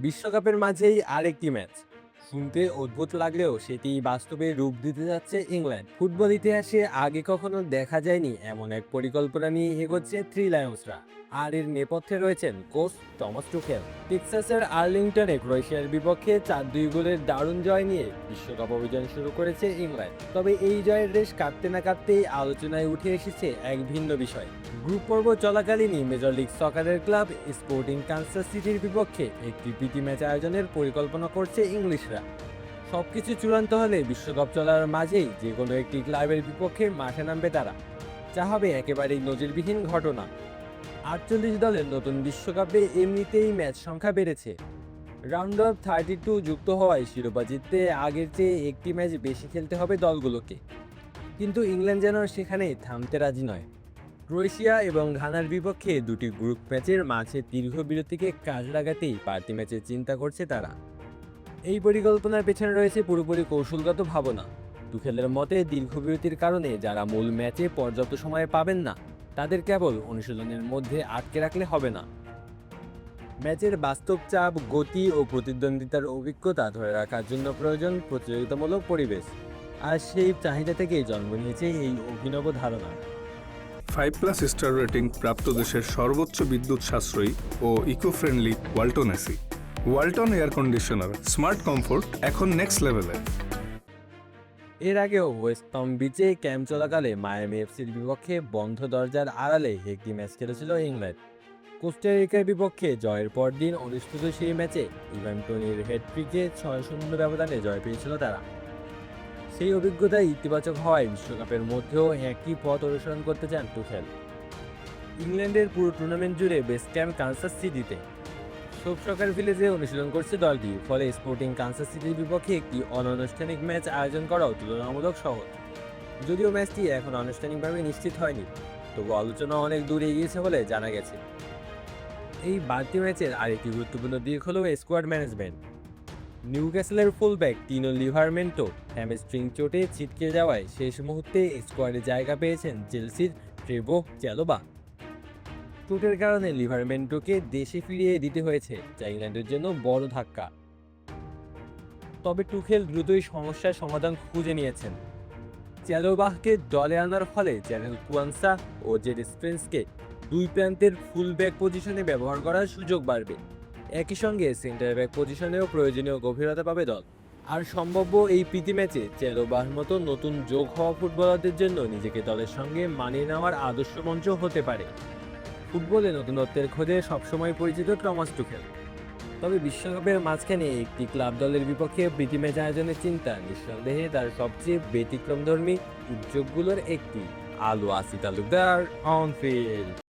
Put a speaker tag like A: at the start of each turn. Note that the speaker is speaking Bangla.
A: বিশ্বকাপের মাঝেই আরেকটি ম্যাচ। শুনতে অদ্ভুত লাগলেও সেটি বাস্তবে রূপ দিতে যাচ্ছে ইংল্যান্ড। ফুটবল ইতিহাসে আগে কখনো দেখা যায়নি এমন এক পরিকল্পনা নিয়ে এগোচ্ছে থ্রি লায়ন্সরা। আর এর নেপথ্যে রয়েছেন কোচ টমাস টুখেল। টেক্সাসের আর্লিংটনে ক্রোয়েশিয়ার বিপক্ষে 4-2 গোলের দারুণ জয় নিয়ে বিশ্বকাপ অভিযান শুরু করেছে ইংল্যান্ড। তবে এই জয়ের রেশ কাটতে না কাটতেই আলোচনায় উঠে এসেছে এক ভিন্ন বিষয়। গ্রুপ পর্ব চলাকালীনই মেজর লিগ সকারের ক্লাব স্পোর্টিং কানসাস সিটির বিপক্ষে একটি প্রীতি ম্যাচ আয়োজনের পরিকল্পনা করছে ইংলিশরা। সবকিছু চূড়ান্ত হলে বিশ্বকাপ চলার মাঝেই যে কোনো একটি ক্লাবের বিপক্ষে মাঠে নামবে তারা, যা হবে একেবারেই নজিরবিহীন ঘটনা। 48 দলের নতুন বিশ্বকাপে এমনিতেই ম্যাচ সংখ্যা বেড়েছে। রাউন্ড অফ 32 যুক্ত হওয়ায় শিরোপা জিততে আগের চেয়ে একটি ম্যাচ বেশি খেলতে হবে দলগুলোকে। কিন্তু ইংল্যান্ড যেন সেখানে থামতে রাজি নয়। ক্রোয়েশিয়া এবং ঘানার বিপক্ষে দুটি গ্রুপ ম্যাচের মাঝে দীর্ঘ বিরতিকে কাজ লাগাতেই পার্টি ম্যাচের চিন্তা করছে তারা। এই পরিকল্পনার পেছনে রয়েছে পুরোপুরি কৌশলগত ভাবনা। তুখেলের মতে দীর্ঘ বিরতির কারণে যারা মূল ম্যাচে পর্যাপ্ত সময় পাবেন না, তাদের কেবল অনুশীলনের মধ্যে আটকে রাখলে হবে না। ম্যাচের বাস্তব চাপ, গতি ও প্রতিদ্বন্দ্বিতার অভিজ্ঞতা ধরে রাখার জন্য প্রয়োজন প্রতিযোগিতামূলক পরিবেশ। আর সেই চাহিদা থেকেই জন্ম নিয়েছে এই অভিনব ধারণা।
B: 5+ স্টার রেটিং প্রাপ্ত দেশের সর্বোচ্চ বিদ্যুৎ সাশ্রয়ী ও eco friendly Walton AC. Walton air conditioner, smart comfort এখন নেক্সট লেভেলে।
A: এর আগেও ওয়েস্ট পাম বিচে ক্যাম্প চলাকালে মায়ামি এফসির বিপক্ষে বন্ধ দরজার আড়ালে একটি ম্যাচ খেলেছিল ইংল্যান্ড। কোস্টারিকার বিপক্ষে জয়ের পর দিন অনুষ্ঠিত সেই ম্যাচে ইভান টোনির হেডট্রিকে 6-0 ব্যবধানে জয় পেয়েছিল তারা। সেই অভিজ্ঞতা ইতিবাচক হওয়ায় বিশ্বকাপের মধ্যেও একই পথ অনুসরণ করতে চান টুখেল। ইংল্যান্ডের পুরো টুর্নামেন্ট জুড়ে বেস ক্যাম্প কানসাস সিটিতে। শোক সকার ভিলেজে অনুশীলন করছে দলটি, ফলে স্পোর্টিং কানসাস সিটির বিপক্ষে একটি অনানুষ্ঠানিক ম্যাচ আয়োজন করাও তুলনামূলক সহজ। যদিও ম্যাচটি এখন আনুষ্ঠানিকভাবে নিশ্চিত হয়নি, তবু আলোচনা অনেক দূর এগিয়েছে বলে জানা গেছে। এই বাড়তি ম্যাচের আরেকটি গুরুত্বপূর্ণ দিক হল স্কোয়াড ম্যানেজমেন্ট। নিউক্যাসলের ফুলব্যাক টিনো লিভারমেন্টো হ্যামস্ট্রিং চোটে ছিটকে যাওয়ায় শেষ মুহূর্তে স্কোয়াডে জায়গা পেয়েছেন চেলসির ট্রেভো চ্যালোবা। চোটের কারণে লিভারমেন্টোকে দেশে ফিরিয়ে দিতে হয়েছে, যা ইংল্যান্ডের জন্য বড় ধাক্কা। তবে টুখেল দ্রুতই সমস্যার সমাধান খুঁজে নিয়েছেন। চ্যালোবাহকে দলে আনার ফলে চ্যানেল কুয়ানসা ও জেড স্পেন্সকে দুই প্রান্তের ফুলব্যাক পজিশনে ব্যবহার করার সুযোগ বাড়বে। একই সঙ্গে সেন্টার ব্যাক পজিশনেও প্রয়োজনীয় গভীরতা পাবে দল। আর সম্ভাব্য এই প্রীতি ম্যাচে চ্যালোবাহর মতো নতুন যোগ হওয়া ফুটবলারদের জন্য নিজেকে দলের সঙ্গে মানিয়ে নেওয়ার আদর্শ মঞ্চ হতে পারে। ফুটবলে নতুনত্বের খোঁজে সবসময় পরিচিত টমাস টুখেল। তবে বিশ্বকাপের মাঝখানে একটি ক্লাব দলের বিপক্ষে প্রীতি ম্যাচ আয়োজনের চিন্তা নিঃসন্দেহে তার সবচেয়ে ব্যতিক্রমধর্মী উদ্যোগগুলোর একটি। আলু আসি তালুকদার, অন ফিল্ড।